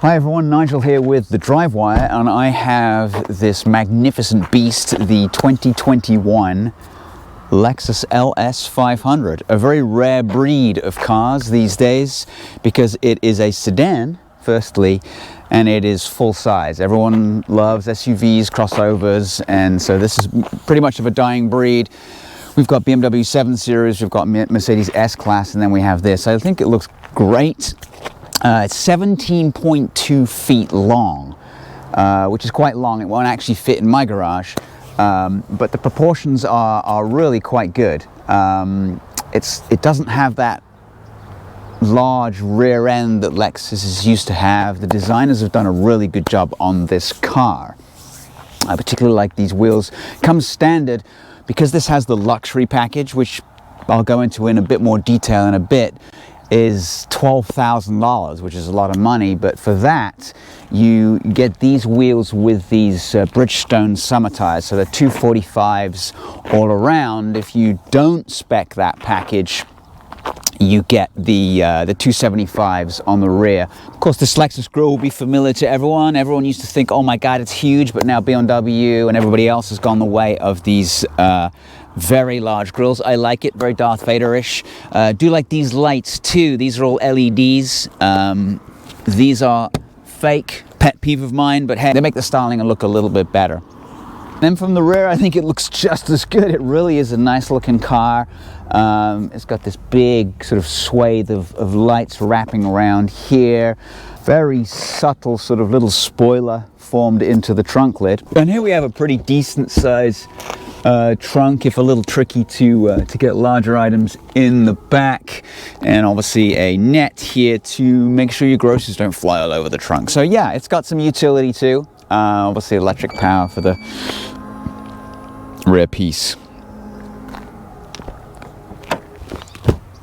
Hi everyone, Nigel here with The Drivewire, and I have this magnificent beast, the 2021 Lexus LS 500, a very rare breed of cars these days because it is a sedan, firstly, and it is full size. Everyone loves SUVs, crossovers, and so this is pretty much of a dying breed. We've got BMW 7 Series, we've got Mercedes S-Class, and then we have this. I think it looks great. It's 17.2 feet long, which is quite long. It won't actually fit in my garage, but the proportions are really quite good. It doesn't have that large rear end that Lexus is used to have. The designers have done a really good job on this car. I particularly like these wheels. Comes standard because this has the luxury package, which I'll go into in a bit more detail in a bit, is $12,000, which is a lot of money, but for that you get these wheels with these Bridgestone summer tires, so they're 245s all around. If you don't spec that package, you get the 275s on the rear. Of course, this Lexus grille will be familiar to everyone. Everyone used to think, oh my god, it's huge, but now BMW and everybody else has gone the way of these very large grills. I like it, very Darth Vader-ish. Do like these lights too. These are all LEDs. These are fake, pet peeve of mine, but hey, they make the styling look a little bit better. Then from the rear, I think it looks just as good. It really is a nice looking car. It's got this big sort of swathe of lights wrapping around here. Very subtle sort of little spoiler formed into the trunk lid. And here we have a pretty decent size trunk, if a little tricky to get larger items in the back, and obviously a net here to make sure your groceries don't fly all over the trunk. So yeah, it's got some utility too. Obviously electric power for the rear piece.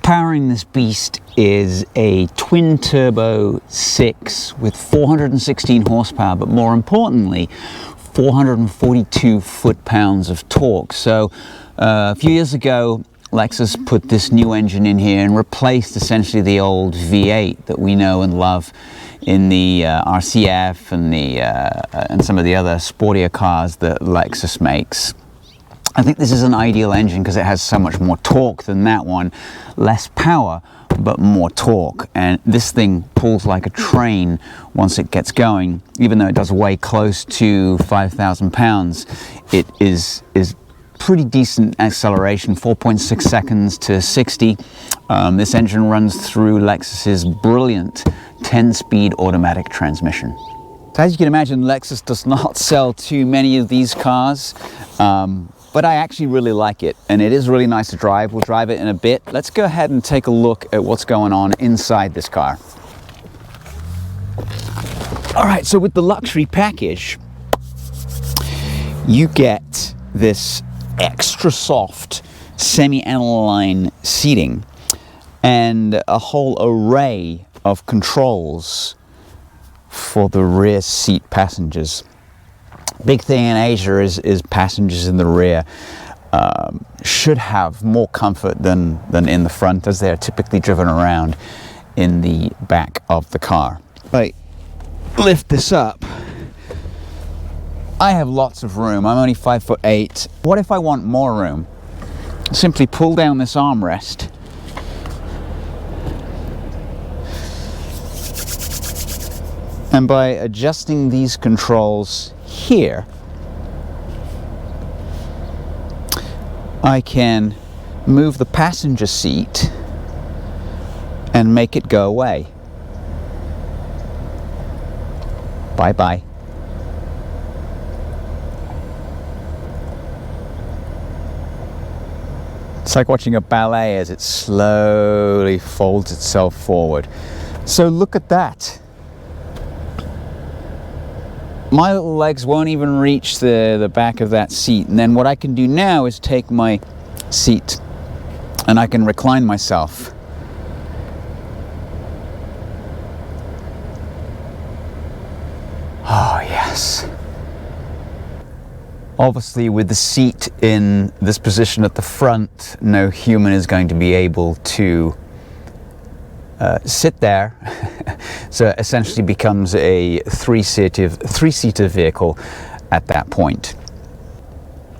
Powering this beast is a twin turbo 6 with 416 horsepower, but more importantly 442 foot-pounds of torque. So a few years ago, Lexus put this new engine in here and replaced essentially the old V8 that we know and love in the RCF and some of the other sportier cars that Lexus makes. I think this is an ideal engine because it has so much more torque than that one. Less power, but more torque. And this thing pulls like a train once it gets going. Even though it does weigh close to 5,000 pounds, it is pretty decent acceleration, 4.6 seconds to 60. This engine runs through Lexus's brilliant 10-speed automatic transmission. So as you can imagine, Lexus does not sell too many of these cars. But I actually really like it, and it is really nice to drive. We'll drive it in a bit. Let's go ahead and take a look at what's going on inside this car. All right, so with the luxury package, you get this extra soft semi-aniline seating and a whole array of controls for the rear seat passengers. Big thing in Asia is passengers in the rear should have more comfort than in the front, as they're typically driven around in the back of the car. I lift this up. I have lots of room. I'm only 5'8". What if I want more room? Simply pull down this armrest. And by adjusting these controls here, I can move the passenger seat and make it go away. Bye-bye. It's like watching a ballet as it slowly folds itself forward. So look at that. My little legs won't even reach the back of that seat. And then what I can do now is take my seat and I can recline myself. Oh, yes. Obviously, with the seat in this position at the front, no human is going to be able to sit there. So it essentially becomes a three-seater vehicle at that point.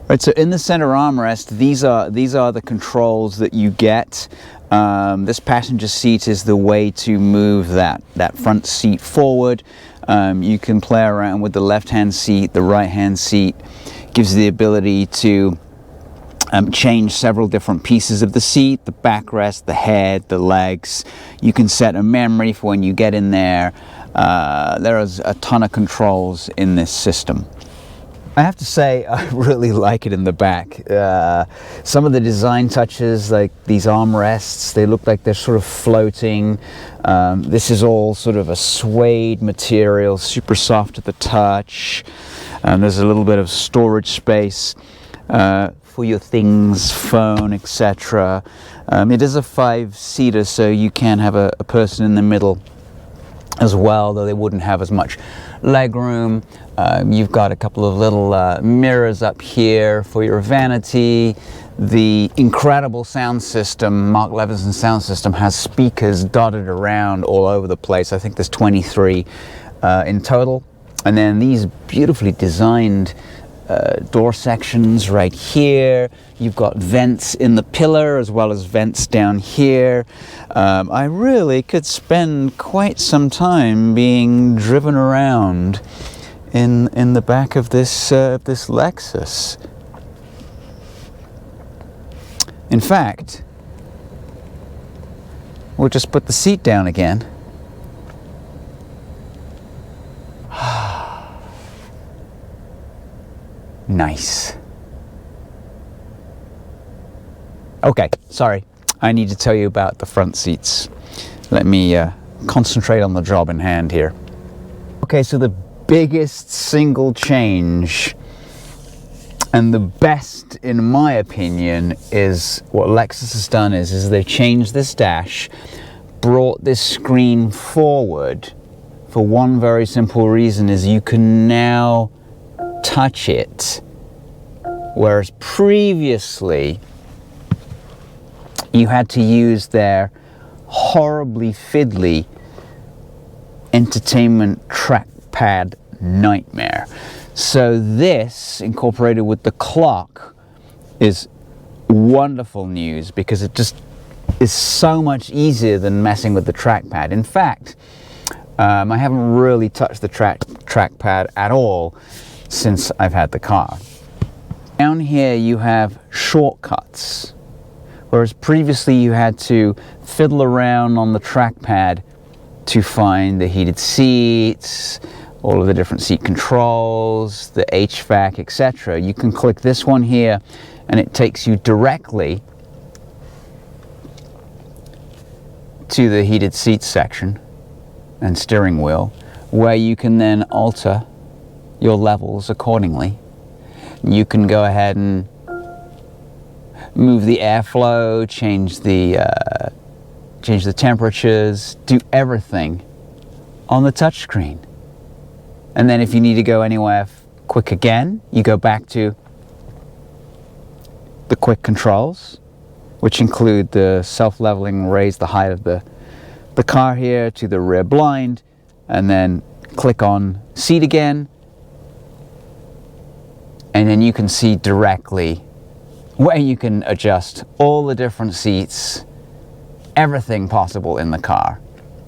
Right, so in the center armrest, these are the controls that you get. This passenger seat is the way to move that front seat forward. You can play around with the left-hand seat, the right-hand seat. Gives you the ability to change several different pieces of the seat, the backrest, the head, the legs. You can set a memory for when you get in there. There is a ton of controls in this system. I have to say, I really like it in the back. Some of the design touches, like these armrests, they look like they're sort of floating. This is all sort of a suede material, super soft at the touch. There's a little bit of storage space for your things, phone, etc. It is a 5-seater, so you can have a person in the middle as well, though they wouldn't have as much leg room. You've got a couple of little mirrors up here for your vanity. The incredible sound system, Mark Levinson sound system, has speakers dotted around all over the place. I think there's 23 in total. And then these beautifully designed door sections right here. You've got vents in the pillar as well as vents down here. I really could spend quite some time being driven around in the back of this this Lexus. In fact, we'll just put the seat down again. Nice. Okay, sorry. I need to tell you about the front seats. Let me concentrate on the job in hand here. Okay, so the biggest single change, and the best in my opinion, is what Lexus has done is they've changed this dash, brought this screen forward for one very simple reason, is you can now touch it, whereas previously you had to use their horribly fiddly entertainment trackpad nightmare. So this, incorporated with the clock, is wonderful news because it just is so much easier than messing with the trackpad. In fact, I haven't really touched the trackpad at all since I've had the car. Down here you have shortcuts, whereas previously you had to fiddle around on the trackpad to find the heated seats, all of the different seat controls, the HVAC, etc. You can click this one here and it takes you directly to the heated seats section and steering wheel, where you can then alter your levels accordingly. You can go ahead and move the airflow, change the temperatures, do everything on the touchscreen. And then if you need to go anywhere quick again, you go back to the quick controls, which include the self-leveling, raise the height of the car here to the rear blind, and then click on seat again, and then you can see directly where you can adjust all the different seats, everything possible in the car.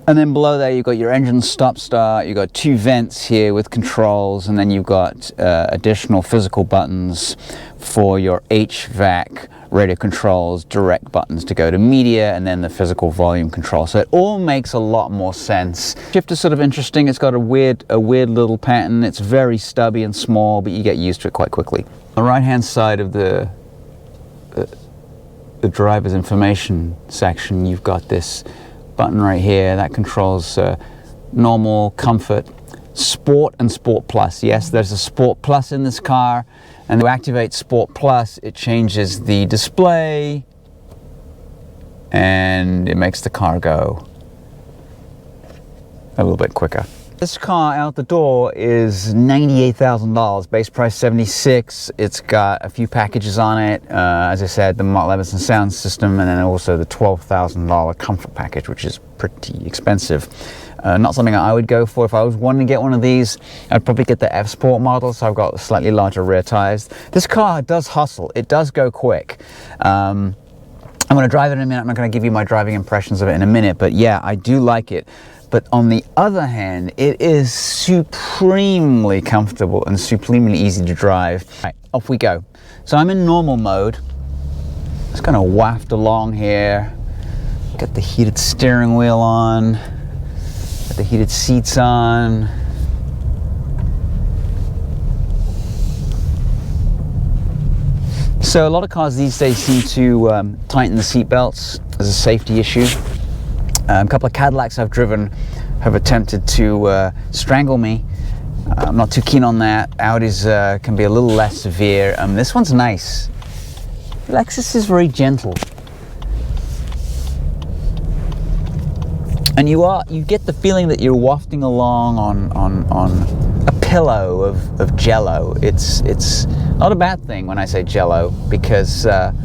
And then below there you've got your engine stop-start, you've got 2 vents here with controls, and then you've got additional physical buttons for your HVAC, radio controls, direct buttons to go to media, and then the physical volume control. So it all makes a lot more sense. Shift is sort of interesting. It's got a weird little pattern. It's very stubby and small, but you get used to it quite quickly. On the right-hand side of the driver's information section, you've got this button right here that controls normal, comfort, sport, and sport plus. Yes, there's a sport plus in this car, and to activate sport plus, it changes the display and it makes the car go a little bit quicker. This car out the door is $98,000, base price $76,000. It's got a few packages on it. As I said, the Mark Levinson sound system, and then also the $12,000 comfort package, which is pretty expensive. Not something I would go for. If I was wanting to get one of these, I'd probably get the F Sport model, so I've got slightly larger rear tires. This car does hustle. It does go quick. I'm going to drive it in a minute. I'm not going to give you my driving impressions of it in a minute, but yeah, I do like it. But on the other hand, it is supremely comfortable and supremely easy to drive. All right, off we go. So I'm in normal mode. Just kind of waft along here. Got the heated steering wheel on. Got the heated seats on. So a lot of cars these days seem to tighten the seat belts as a safety issue. A couple of Cadillacs I've driven have attempted to strangle me. I'm not too keen on that. Audis can be a little less severe. This one's nice. Lexus is very gentle. And you get the feeling that you're wafting along on a pillow of jello. It's not a bad thing when I say jello, because I'm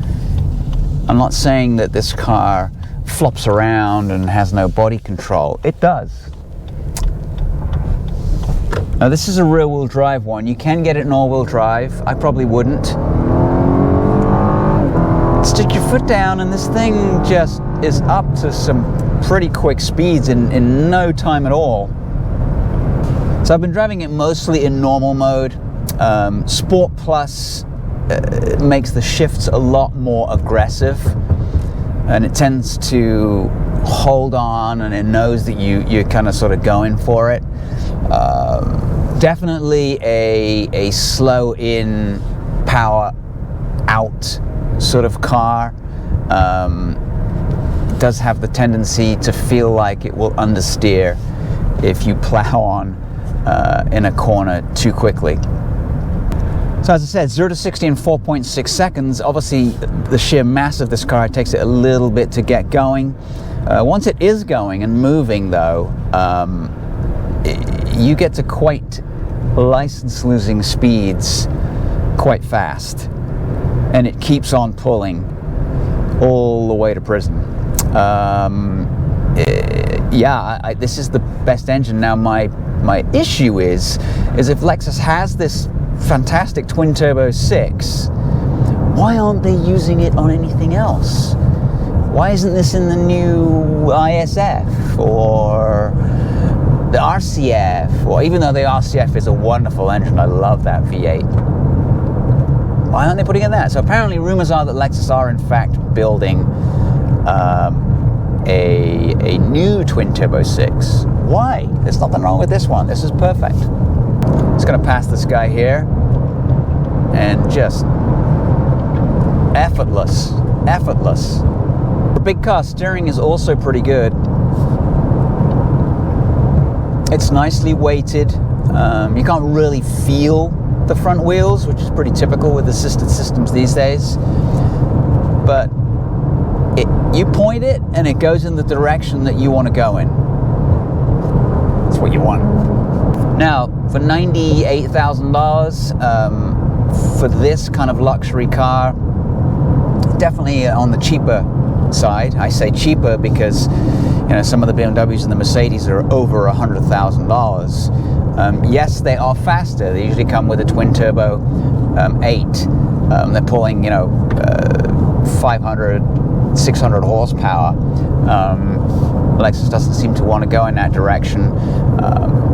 not saying that this car flops around and has no body control. It does. Now this is a rear-wheel drive one. You can get it in all-wheel drive. I probably wouldn't. Stick your foot down and this thing just is up to some pretty quick speeds in no time at all. So I've been driving it mostly in normal mode. Sport Plus makes the shifts a lot more aggressive, and it tends to hold on, and it knows that you're kind of sort of going for it. Definitely a slow in, power out sort of car. It does have the tendency to feel like it will understeer if you plow on in a corner too quickly. So as I said, 0 to 60 in 4.6 seconds. Obviously, the sheer mass of this car, it takes it a little bit to get going. Once it is going and moving, though, you get to quite license-losing speeds quite fast. And it keeps on pulling all the way to prison. This is the best engine. Now, my issue is if Lexus has this fantastic twin turbo 6, why aren't they using it on anything else? Why isn't this in the new ISF or the RCF? Or even though the RCF is a wonderful engine, I love that V8. Why aren't they putting in that? So apparently rumors are that Lexus are in fact building a new twin turbo 6. Why? There's nothing wrong with this one. This is perfect. Just gonna pass this guy here and just effortless. For big car, steering is also pretty good. It's nicely weighted. You can't really feel the front wheels, which is pretty typical with assisted systems these days. But you point it and it goes in the direction that you want to go in. That's what you want. Now, for $98,000, for this kind of luxury car, definitely on the cheaper side. I say cheaper because some of the BMWs and the Mercedes are over $100,000. Yes, they are faster. They usually come with a twin turbo 8. They're pulling 500, 600 horsepower. Lexus doesn't seem to want to go in that direction.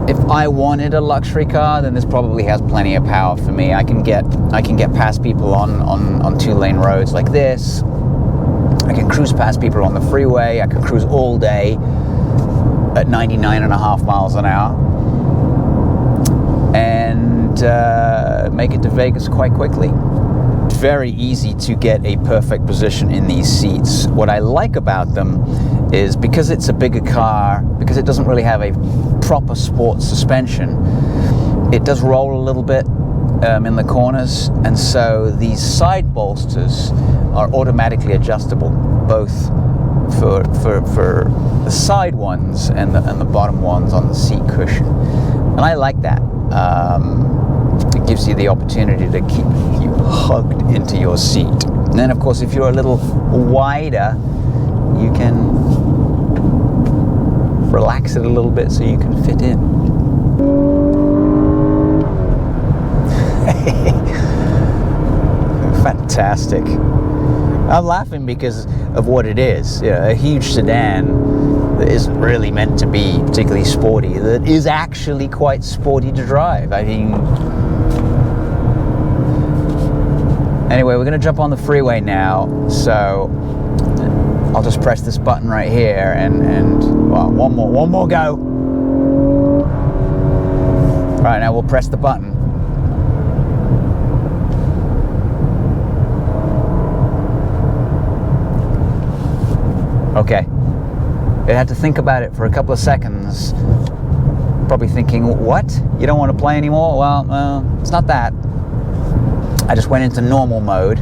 If I wanted a luxury car, then this probably has plenty of power for me. I can get past people on 2-lane roads like this. I can cruise past people on the freeway. I can cruise all day at 99.5 miles an hour and make it to Vegas quite quickly. It's very easy to get a perfect position in these seats. What I like about them is because it's a bigger car, because it doesn't really have a proper sports suspension, it does roll a little bit in the corners, and so these side bolsters are automatically adjustable, both for the side ones and the bottom ones on the seat cushion, and I like that. It gives you the opportunity to keep you hugged into your seat. And then, of course, if you're a little wider, you can relax it a little bit so you can fit in. Fantastic. I'm laughing because of what it is. A huge sedan that isn't really meant to be particularly sporty, that is actually quite sporty to drive. I mean, anyway, we're going to jump on the freeway now, so I'll just press this button right here and well, one more go. Right, now we'll press the button. Okay, it had to think about it for a couple of seconds, probably thinking, what? You don't want to play anymore? Well, it's not that. I just went into normal mode,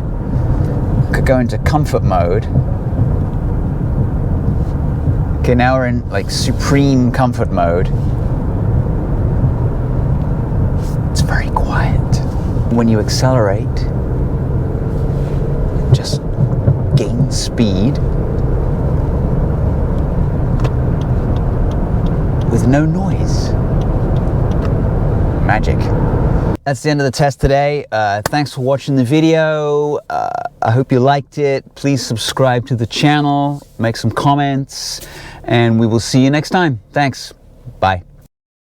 could go into comfort mode. Okay, now we're in like supreme comfort mode. It's very quiet. When you accelerate, it just gains speed with no noise. Magic. That's the end of the test today. Thanks for watching the video. I hope you liked it. Please subscribe to the channel, make some comments, and we will see you next time. Thanks. Bye.